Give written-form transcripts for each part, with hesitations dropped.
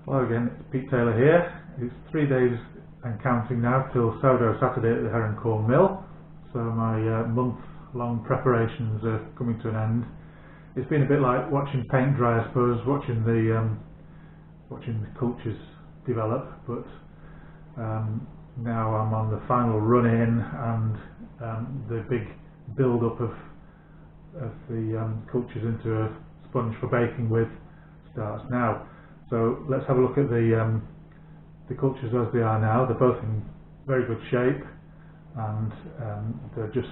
Hello again, it's Pete Taylor here. It's 3 days and counting now till sourdough Saturday at the Herringcombe Mill, so my month-long preparations are coming to an end. It's been a bit like watching paint dry, I suppose, watching the cultures develop, but now I'm on the final run-in, and the big build-up of the cultures into a sponge for baking with starts now. So let's have a look at the cultures as they are now. They're both in very good shape, and they're just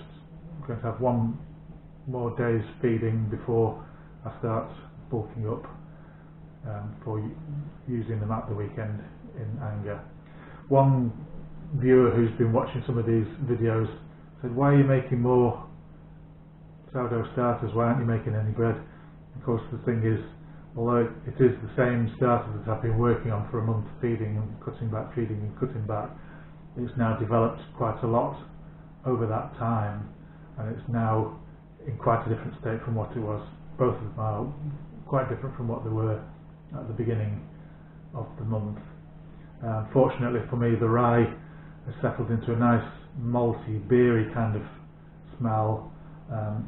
going to have one more day's feeding before I start bulking up for using them at the weekend in anger. One viewer who's been watching some of these videos said, "Why are you making more sourdough starters? Why aren't you making any bread?" Of course, the thing is, although it is the same starter that I've been working on for a month, feeding and cutting back, feeding and cutting back, it's now developed quite a lot over that time, and it's now in quite a different state from what it was. Both of them are quite different from what they were at the beginning of the month. Fortunately for me, the rye has settled into a nice malty, beery kind of smell.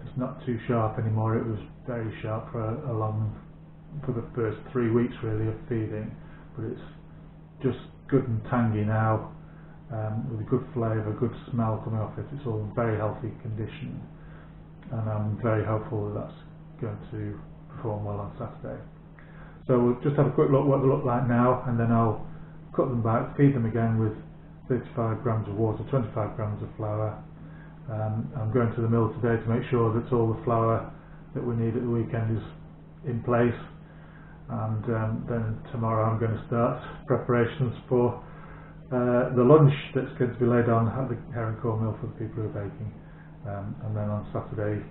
It's not too sharp anymore. It was very sharp for the first 3 weeks really of feeding, but it's just good and tangy now, with a good flavour, good smell coming off it. It's all in very healthy condition, and I'm very hopeful that that's going to perform well on Saturday. So we'll just have a quick look what they look like now, and then I'll cut them back, feed them again with 35 grams of water, 25 grams of flour. I'm going to the mill today to make sure that all the flour that we need at the weekend is in place, and then tomorrow I'm going to start preparations for the lunch that's going to be laid on at the Herringcombe Mill for the people who are baking, and then on Saturday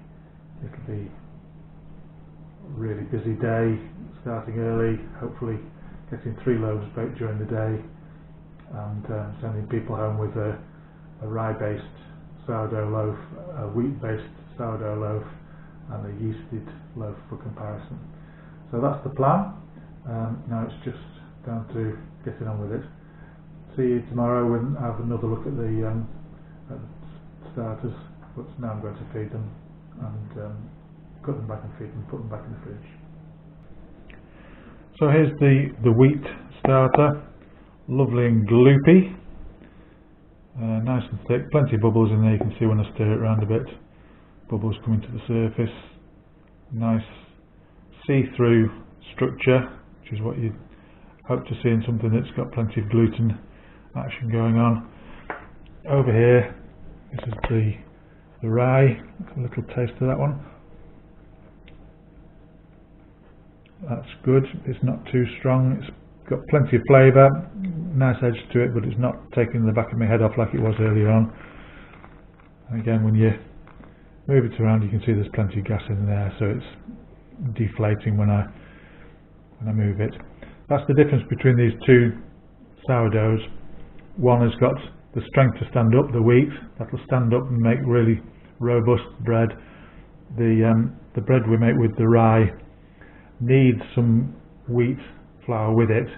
it'll be a really busy day, starting early, hopefully getting 3 loaves baked during the day, and sending people home with a rye-based sourdough loaf, a wheat-based sourdough loaf, and a yeasted loaf for comparison. So that's the plan. Now it's just down to getting on with it. See you tomorrow and have another look at the starters, but now I'm going to feed them and cut them back and feed them, put them back in the fridge. So here's the wheat starter, lovely and gloopy, nice and thick, plenty of bubbles in there. You can see when I stir it around a bit, bubbles coming to the surface. Nice see-through structure, which is what you'd hope to see in something that's got plenty of gluten action going on. Over here, this is the rye. A little taste of that one. That's good. It's not too strong. It's got plenty of flavour, nice edge to it, but it's not taking the back of my head off like it was earlier on. And again, when you move it around, you can see there's plenty of gas in there, so it's deflating when I move it. That's the difference between these two sourdoughs. One has got the strength to stand up, the wheat, that'll stand up and make really robust bread. The bread we make with the rye needs some wheat flour with it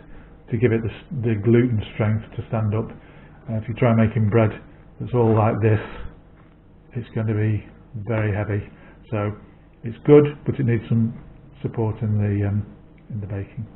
to give it the gluten strength to stand up. If you try making bread that's all like this, it's going to be very heavy. So it's good, but it needs some support in the baking.